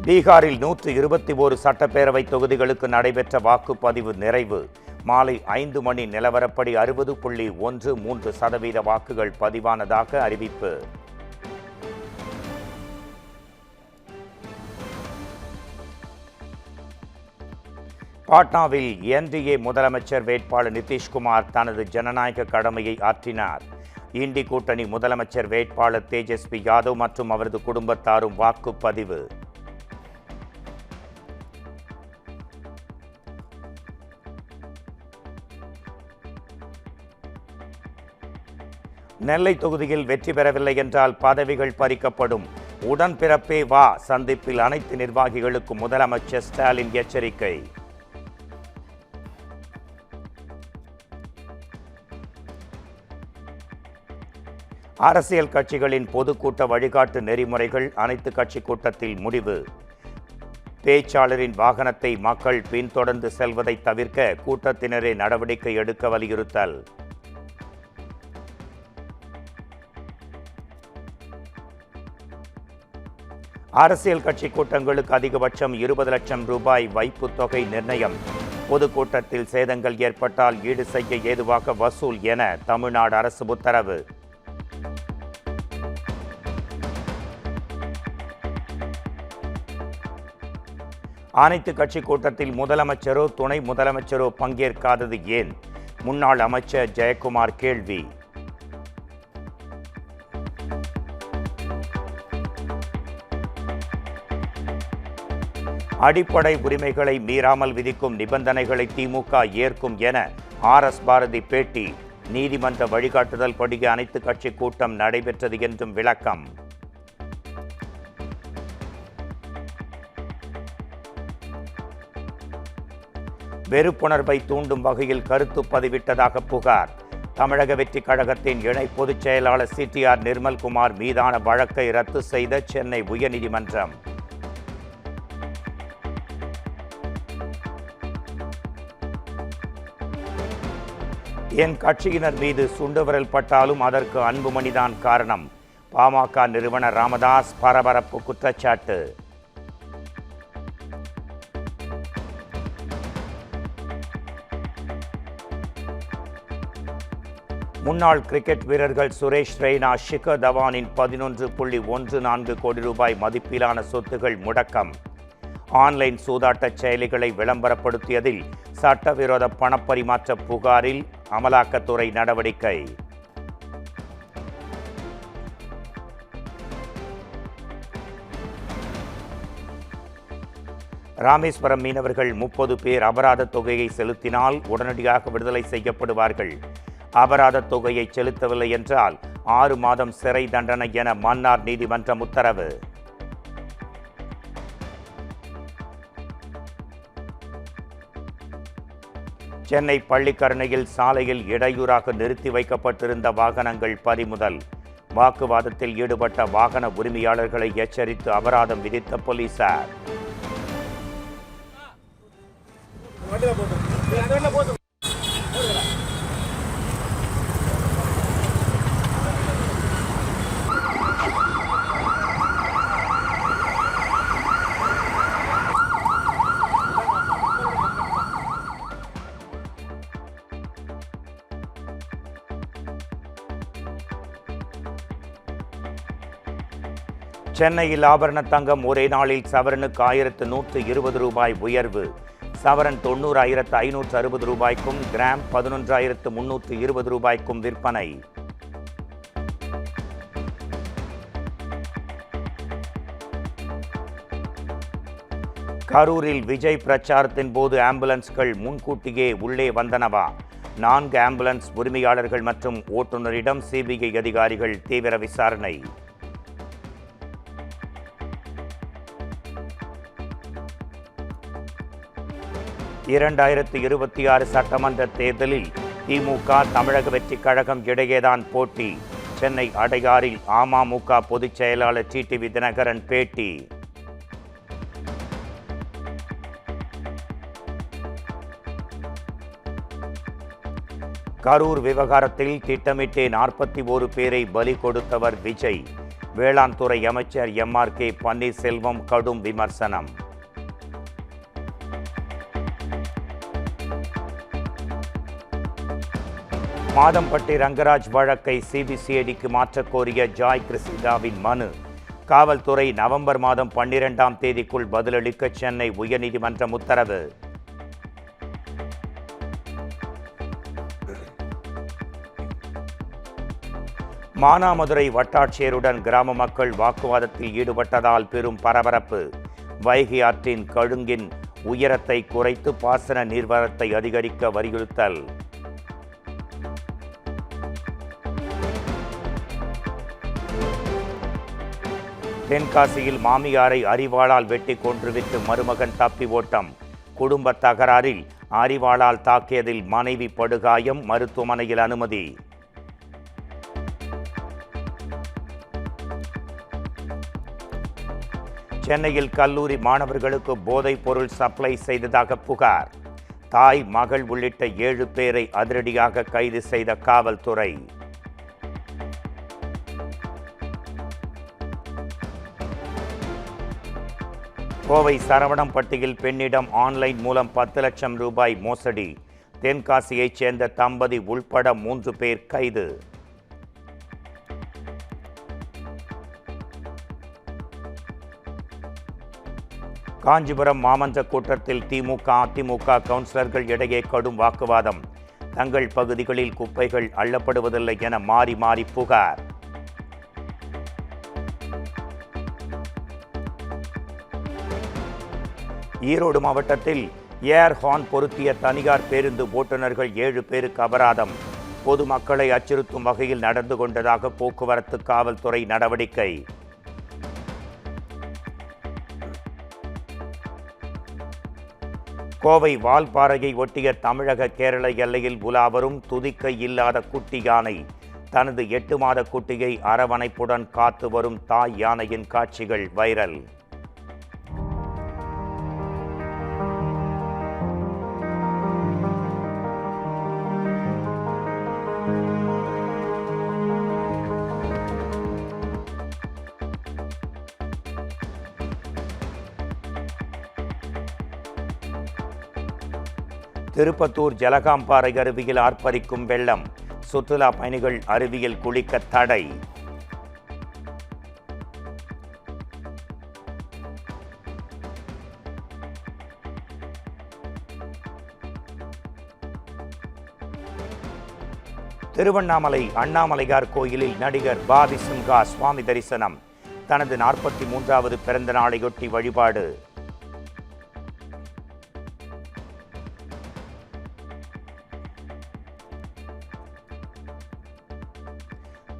பீகாரில் 121 சட்டப்பேரவை தொகுதிகளுக்கு நடைபெற்ற வாக்குப்பதிவு நிறைவு. மாலை 5 மணி நிலவரப்படி 60.13% வாக்குகள் பதிவானதாக அறிவிப்பு. பாட்னாவில் என்டிஏ முதலமைச்சர் வேட்பாளர் நிதிஷ்குமார் தனது ஜனநாயக கடமையை ஆற்றினார். இண்டி கூட்டணி முதலமைச்சர் வேட்பாளர் தேஜஸ்வி யாதவ் மற்றும் அவரது குடும்பத்தாரும் வாக்குப்பதிவு. நெல்லை தொகுதியில் வெற்றி பெறவில்லை என்றால் பதவிகள் பறிக்கப்படும். உடன்பிறப்பே வா சந்திப்பில் அனைத்து நிர்வாகிகளுக்கும் முதலமைச்சர் ஸ்டாலின் எச்சரிக்கை. அரசியல் கட்சிகளின் பொதுக்கூட்ட வழிகாட்டு நெறிமுறைகள் அனைத்து கட்சி கூட்டத்தில் முடிவு. பேச்சாளரின் வாகனத்தை மக்கள் பின்தொடர்ந்து செல்வதை தவிர்க்க கூட்டத்தினரே நடவடிக்கை எடுக்க வலியுறுத்தல். அரசியல் கட்சி கூட்டங்களுக்கு அதிகபட்சம் 20 லட்சம் ரூபாய் வைப்பு தொகை நிர்ணயம். பொதுக்கூட்டத்தில் சேதங்கள் ஏற்பட்டால் ஈடு செய்ய ஏதுவாக வசூல் என தமிழ்நாடு அரசு உத்தரவு. அனைத்து கட்சி கூட்டத்தில் முதலமைச்சரோ துணை முதலமைச்சரோ பங்கேற்காதது ஏன்? முன்னாள் அமைச்சர் ஜெயக்குமார் கேள்வி. அடிப்படை உரிமைகளை மீறாமல் விதிக்கும் நிபந்தனைகளை திமுக ஏற்கும் என RS பாரதி பேட்டி. நீதிமன்ற வழிகாட்டுதல் படி அனைத்து கட்சி கூட்டம் நடைபெற்றது என்றும் விளக்கம். வெறுப்புணர்வை தூண்டும் வகையில் கருத்து பதிவிட்டதாக புகார். தமிழக வெற்றி கழகத்தின் இணை பொதுச் செயலாளர் CTR நிர்மல்குமார் மீதான வழக்கை ரத்து செய்த சென்னை உயர்நீதிமன்றம். என் கட்சியினர் மீது சுண்டுவிரல் பட்டாலும் அதற்கு அன்புமணிதான் காரணம். பாமக நிறுவனர் ராமதாஸ் பரபரப்பு குற்றச்சாட்டு. முன்னாள் கிரிக்கெட் வீரர்கள் சுரேஷ் ரெய்னா, ஷிகர் தவானின் 11.14 கோடி ரூபாய் மதிப்பிலான சொத்துகள் முடக்கம். ஆன்லைன் சூதாட்ட செயலிகளை விளம்பரப்படுத்தியதில் சட்டவிரோத பணப்பரிமாற்ற புகாரில் அமலாக்கத்துறை நடவடிக்கை. ராமேஸ்வரம் மீனவர்கள் 30 பேர் அபராத தொகையை செலுத்தினால் உடனடியாக விடுதலை செய்யப்படுவார்கள். அபராத தொகையை செலுத்தவில்லை என்றால் 6 மாதம் சிறை தண்டனை என மன்னார் நீதிமன்றம் உத்தரவு. சென்னை பள்ளிக்கரணையில் சாலையில் இடையூறாக நிறுத்தி வைக்கப்பட்டிருந்த வாகனங்கள் பறிமுதல். வாக்குவாதத்தில் ஈடுபட்ட வாகன உரிமையாளர்களை எச்சரித்து அபராதம் விதித்த போலீசார். சென்னையில் ஆபரண தங்கம் ஒரே நாளில் சவரனுக்கு 1120 ரூபாய் உயர்வு. சவரன் 90,560 ரூபாய்க்கும் கிராம் 11,320 ரூபாய்க்கும் விற்பனை. கரூரில் விஜய் பிரச்சாரத்தின் போது ஆம்புலன்ஸ்கள் முன்கூட்டியே உள்ளே வந்தனவா? 4 ஆம்புலன்ஸ் உரிமையாளர்கள் மற்றும் ஓட்டுநரிடம் CBI அதிகாரிகள் தீவிர விசாரணை. (2026) சட்டமன்ற தேர்தலில் திமுக தமிழக வெற்றி கழகம் இடையேதான் போட்டி. சென்னை அடையாறில் அமமுக பொதுச் செயலாளர் TTV தினகரன் பேட்டி. கரூர் விவகாரத்தில் திட்டமிட்டே 41 பேரை பலி கொடுத்தவர் விஜய். வேளாண் துறை அமைச்சர் எம்.ஆர்.கே. பன்னீர்செல்வம் கடும் விமர்சனம். மாதம்பட்டி ரங்கராஜ் வழக்கை சிபிசிஐடிக்கு மாற்றக் கோரிய ஜாய் கிறிஸ்டாவின் மனு. காவல்துறை நவம்பர் மாதம் 12ஆம் தேதிக்குள் பதிலளிக்க சென்னை உயர்நீதிமன்றம் உத்தரவு. மானாமதுரை வட்டாட்சியருடன் கிராம மக்கள் வாக்குவாதத்தில் ஈடுபட்டதால் பெரும் பரபரப்பு. வைகை ஆற்றின் கழுங்கின் உயரத்தை குறைத்து பாசன நீர்வரத்தை அதிகரிக்க வலியுறுத்தல். தென்காசியில் மாமியாரை அரிவாளால் வெட்டி கொன்றுவிட்டு மருமகன் தப்பி ஓட்டம். குடும்ப தகராறில் அரிவாளால் தாக்கியதில் மனைவி படுகாயம், மருத்துவமனையில் அனுமதி. சென்னையில் கல்லூரி மாணவர்களுக்கு போதைப் பொருள் சப்ளை செய்ததாக புகார். தாய், மகள் உள்ளிட்ட 7 பேரை அதிரடியாக கைது செய்த காவல்துறை. கோவை சரவணம்பட்டியில் பெண்ணிடம் ஆன்லைன் மூலம் 10 லட்சம் ரூபாய் மோசடி. தென்காசியைச் சேர்ந்த தம்பதி உள்பட 3 பேர் கைது. காஞ்சிபுரம் மாமன்ற கூட்டத்தில் திமுக, அதிமுக கவுன்சிலர்கள் இடையே கடும் வாக்குவாதம். தங்கள் பகுதிகளில் குப்பைகள் அள்ளப்படுவதில்லை என மாறி மாறி புகார். ஈரோடு மாவட்டத்தில் ஏர் ஹார்ன் பொருத்திய தனியார் பேருந்து ஓட்டுநர்கள் 7 பேருக்கு அபராதம். பொதுமக்களை அச்சுறுத்தும் வகையில் நடந்து கொண்டதாக போக்குவரத்து காவல்துறை நடவடிக்கை. கோவை வால்பாறையை ஒட்டிய தமிழக கேரள எல்லையில் உலாவரும் துதிக்கை இல்லாத குட்டி யானை. தனது 8 மாத குட்டியை அரவணைப்புடன் காத்து வரும் தாய் யானையின் காட்சிகள் வைரல். திருப்பத்தூர் ஜலகாம்பாறை அருவியில் ஆர்ப்பரிக்கும் வெள்ளம். சுற்றுலா பயணிகள் அருவியில் குளிக்க தடை. திருவண்ணாமலை அண்ணாமலையார் கோயிலில் நடிகர் பாபி சிம்ஹா சுவாமி தரிசனம். தனது 43வது பிறந்த நாளையொட்டி வழிபாடு.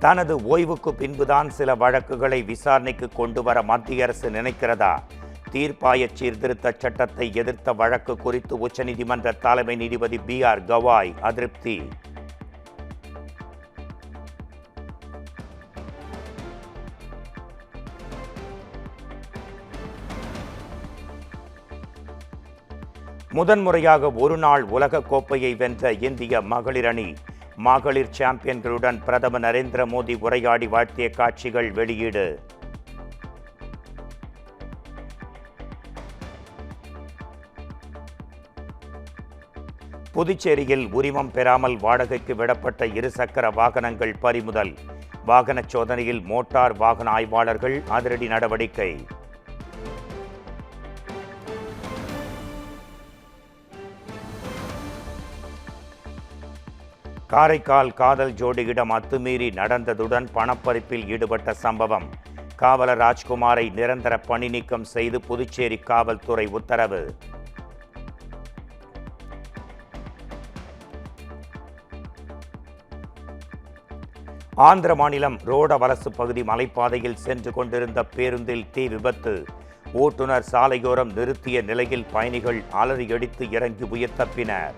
தனது ஓய்வுக்கு பின்புதான் சில வழக்குகளை விசாரணைக்கு கொண்டு வர மத்திய அரசு நினைக்கிறதா? தீர்ப்பாய சீர்திருத்த சட்டத்தை எதிர்த்த வழக்கு குறித்து உச்சநீதிமன்ற தலைமை நீதிபதி B.R. கவாய் அதிருப்தி. முதன்முறையாக ஒருநாள் உலக கோப்பையை வென்ற இந்திய மகளிர் அணி. மகளிர் சாம்பியன்களுடன் பிரதமர் நரேந்திர மோடி உரையாடி வாழ்த்திய காட்சிகள் வெளியீடு. புதுச்சேரியில் உரிமம் பெறாமல் வாடகைக்கு விடப்பட்ட 2 சக்கர வாகனங்கள் பறிமுதல். வாகன சோதனையில் மோட்டார் வாகன ஆய்வாளர்கள் அதிரடி நடவடிக்கை. காரைக்கால் காதல் ஜோடியிடம் அத்துமீறி நடந்ததுடன் பணப்பறிப்பில் ஈடுபட்ட சம்பவம். காவலர் ராஜ்குமாரை நிரந்தர பணி நீக்கம் செய்து புதுச்சேரி காவல்துறை உத்தரவு. ஆந்திர மாநிலம் ரோடவலசு பகுதி மலைப்பாதையில் சென்று கொண்டிருந்த பேருந்தில் தீ விபத்து. ஓட்டுநர் சாலையோரம் நிறுத்திய நிலையில் பயணிகள் அலறியடித்து இறங்கி உயிர் தப்பினர்.